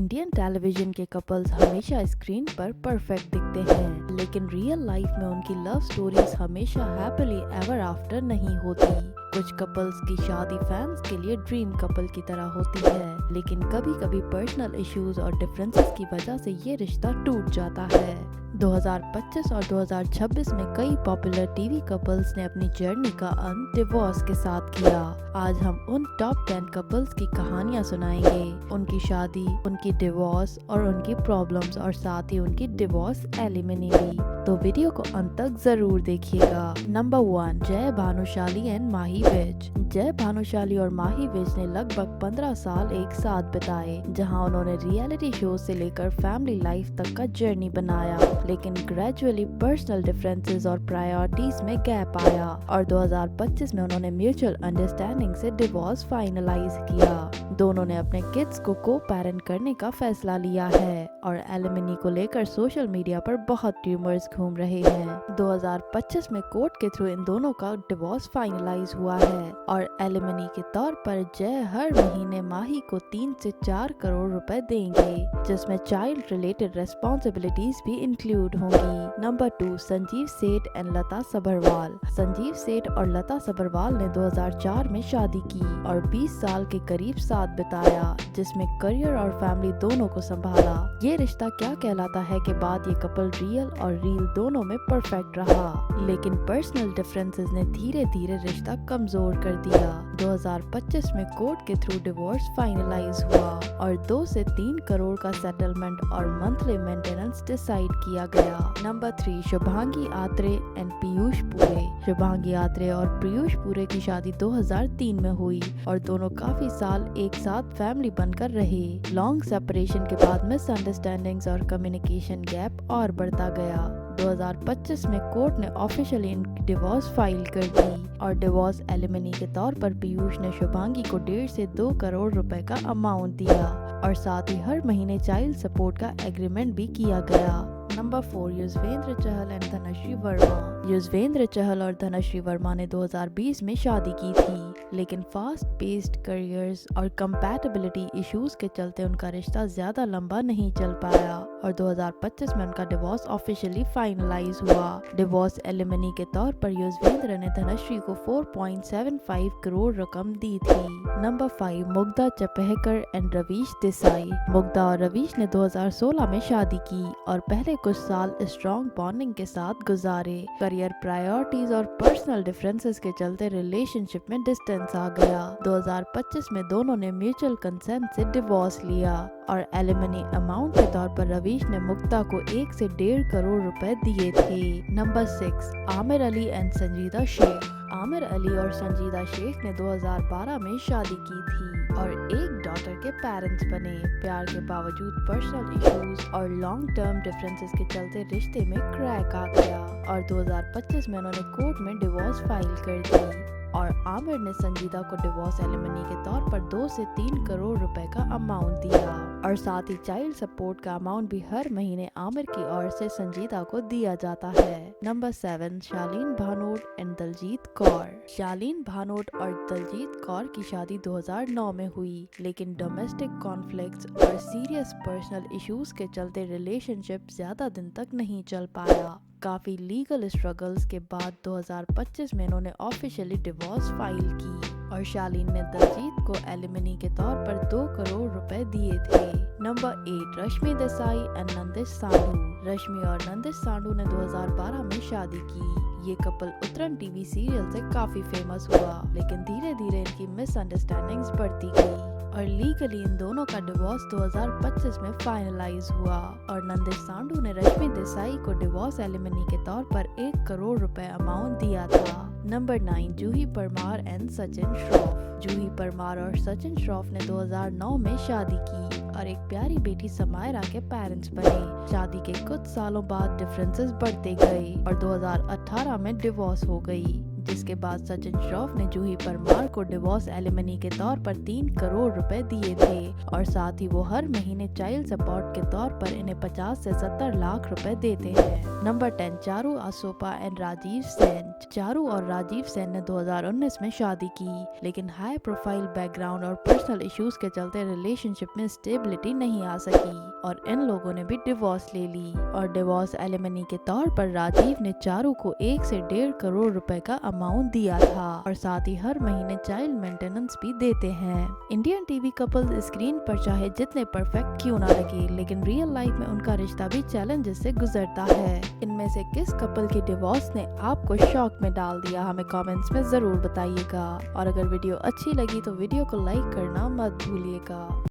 Indian television के couples हमेशा screen पर परफेक्ट दिखते हैं, लेकिन रियल लाइफ में उनकी लव स्टोरीज हमेशा हैप्पीली एवर आफ्टर नहीं होती। कुछ कपल्स की शादी फैंस के लिए ड्रीम कपल की तरह होती है, लेकिन कभी कभी पर्सनल इश्यूज और डिफरेंसेस की वजह से ये रिश्ता टूट जाता है। 2025 और 2026 में कई पॉपुलर टीवी कपल्स ने अपनी जर्नी का अंत डिवोर्स के साथ किया। आज हम उन टॉप 10 कपल्स की कहानियां सुनाएंगे, उनकी शादी, उनकी डिवोर्स और उनकी प्रॉब्लम्स, और साथ ही उनकी डिवोर्स एलिमनी भी। तो वीडियो को अंत तक जरूर देखिएगा। नंबर 1, जय भानुशाली एंड माही विज। जय भानुशाली और माही विज ने लगभग 15 साल एक साथ बिताए, जहां उन्होंने रियलिटी शो से लेकर फैमिली लाइफ तक का जर्नी बनाया, लेकिन ग्रेजुअली पर्सनल डिफरेंसेस और प्रायोरिटीज में गैप आया और 2025 में उन्होंने म्यूचुअल अंडरस्टैंडिंग से डिवोर्स फाइनलाइज किया। दोनों ने अपने किड्स को पेरेंट करने का फैसला लिया है और एलिमनी को लेकर सोशल मीडिया पर बहुत ट्यूमर्स घूम रहे हैं। 2025 में कोर्ट के थ्रू इन दोनों का डिवोर्स फाइनलाइज हुआ है और एलिमनी के तौर पर जय हर महीने माही को 3 से 4 करोड़ रुपए देंगे, जिसमें चाइल्ड रिलेटेड रेस्पॉन्सिबिलिटीज भी इंक्लूड होंगी। नंबर 2, संजीव सेठ एंड लता सबरवाल। संजीव सेठ और लता सबरवाल ने 2004 में शादी की और 20 साल के करीब साथ बिताया, जिसमें करियर और फैमिली दोनों को संभाला। ये रिश्ता क्या कहलाता है के बाद ये कपल रियल और रील दोनों में परफेक्ट रहा, लेकिन पर्सनल डिफरेंसेस ने धीरे धीरे रिश्ता कमजोर कर दिया। 2025 में कोर्ट के थ्रू डिवोर्स फाइनलाइज हुआ और 2 से 3 करोड़ का सेटलमेंट और मंथली मेंटेनेंस डिसाइड किया गया। नंबर 3, शुभांगी आत्रे एंड पीयूष पूरे। शुभांगी आत्रे और पीयूष पूरे की शादी 2003 में हुई और दोनों काफी साल एक साथ फैमिली बनकर रहे। लॉन्ग सेपरेशन के बाद मिसअंडरस्टैंडिंग्स और कम्युनिकेशन गैप और बढ़ता गया। 2025 में कोर्ट ने ऑफिशियली इनकी डिवोर्स फाइल कर दी और डिवोर्स एलिमनी के तौर पर पीयूष ने शुभांगी को 1.5 से 2 करोड़ रुपए का अमाउंट दिया और साथ ही हर महीने चाइल्ड सपोर्ट का एग्रीमेंट भी किया गया। Number 4, Yuzvendra Chahal and Dhanashree Verma. युजवेंद्र चहल और धनश्री वर्मा ने 2020 में शादी की थी, लेकिन फास्ट पेस्ड करियर्स और कंपैटिबिलिटी इश्यूज के चलते उनका रिश्ता ज्यादा लंबा नहीं चल पाया और 2025 में उनका डिवोर्स ऑफिशियली फाइनलाइज हुआ। डिवोर्स एलिमनी के तौर पर युजवेंद्र ने धनश्री को 4.75 करोड़ रकम दी थी। Number 5, Mugdha Chaphekar and Ravish Desai. मुग्धा और रवीश ने 2016 में शादी की और पहले कुछ साल स्ट्रॉन्ग बॉन्डिंग के साथ गुजारे। करियर प्रायोरिटीज और पर्सनल डिफरेंसेस के चलते रिलेशनशिप में डिस्टेंस आ गया। 2025 में दोनों ने म्यूचुअल कंसेंट से डिवोर्स लिया और एलिमनी अमाउंट के तौर पर रवीश ने मुग्धा को 1 से 1.5 करोड़ रुपए दिए थे। नंबर 6, आमिर अली एंड संजीदा शेख। आमिर अली और संजीदा शेख ने 2012 में शादी की थी और एक डॉटर के पेरेंट्स बने। प्यार के बावजूद पर्सनल इश्यूज और लॉन्ग टर्म डिफरेंसेस के चलते रिश्ते में क्रैक आ गया और 2025 में उन्होंने कोर्ट में डिवोर्स फाइल कर दी और आमिर ने संजीदा को डिवोर्स एलिमनी के तौर पर 2 से 3 करोड़ रुपए का अमाउंट दिया और साथ ही चाइल्ड सपोर्ट का अमाउंट भी हर महीने आमिर की ओर से संजीदा को दिया जाता है। Number 7, Shaleen Bhanot and Dalljiet Kaur. शालीन भानोट और दलजीत कौर की शादी 2009 में हुई, लेकिन डोमेस्टिक कॉन्फ्लिक्ट्स और सीरियस पर्सनल इश्यूज के चलते रिलेशनशिप ज्यादा दिन तक नहीं चल पाया। काफी लीगल स्ट्रगल्स के बाद 2025 में इन्होंने ऑफिशियली डिवोर्स फाइल की और शालीन ने दलजीत को एलिमनी के तौर पर 2 करोड़ रुपए दिए थे। Number 8, Rashami Desai and Nandish Sandhu. रश्मि और नंदिश सांडू ने 2012 में शादी की। ये कपल उत्तरन टीवी सीरियल से काफी फेमस हुआ, लेकिन धीरे धीरे इनकी मिसअंडरस्टैंडिंग्स बढ़ती गई और लीगली इन दोनों का डिवोर्स 2025 में फाइनलाइज हुआ और नंदिश सांडू ने रश्मि देसाई को डिवोर्स एलिमनी के तौर पर 1 करोड़ रुपए अमाउंट दिया था। Number 9, Juhi Parmar and Sachin Shroff. जूही परमार और सचिन श्रॉफ ने 2009 में शादी की और एक प्यारी बेटी समायरा के पेरेंट्स बने। शादी के कुछ सालों बाद डिफरेंसेस बढ़ते गए और 2018 में डिवोर्स हो गई। जिसके बाद सचिन श्रॉफ ने जूही परमार को डिवोर्स एलिमनी के तौर पर 3 करोड़ रुपए दिए थे और साथ ही वो हर महीने चाइल्ड सपोर्ट के तौर पर इन्हें 50 से 70 लाख रुपए देते हैं। Number 10, Charu Asopa and Rajeev Sen. चारू और राजीव सेन ने 2019 में शादी की, लेकिन हाई प्रोफाइल बैकग्राउंड और पर्सनल इश्यूज के चलते रिलेशनशिप में स्टेबिलिटी नहीं आ सकी और इन लोगों ने भी डिवोर्स ले ली और डिवोर्स एलिमनी के तौर पर राजीव ने चारू को 1 से 1.5 करोड़ रुपए का अमाउंट दिया था और साथ ही हर महीने चाइल्ड मेंटेनेंस भी देते हैं। इंडियन टीवी कपल्स स्क्रीन पर चाहे जितने परफेक्ट क्यों ना लगे, लेकिन रियल लाइफ में उनका रिश्ता भी चैलेंजेस से गुजरता है। इनमें से किस कपल की डिवोर्स ने आपको शॉक में डाल दिया, हमें कमेंट्स में जरूर बताइएगा और अगर वीडियो अच्छी लगी तो वीडियो को लाइक करना मत भूलिएगा।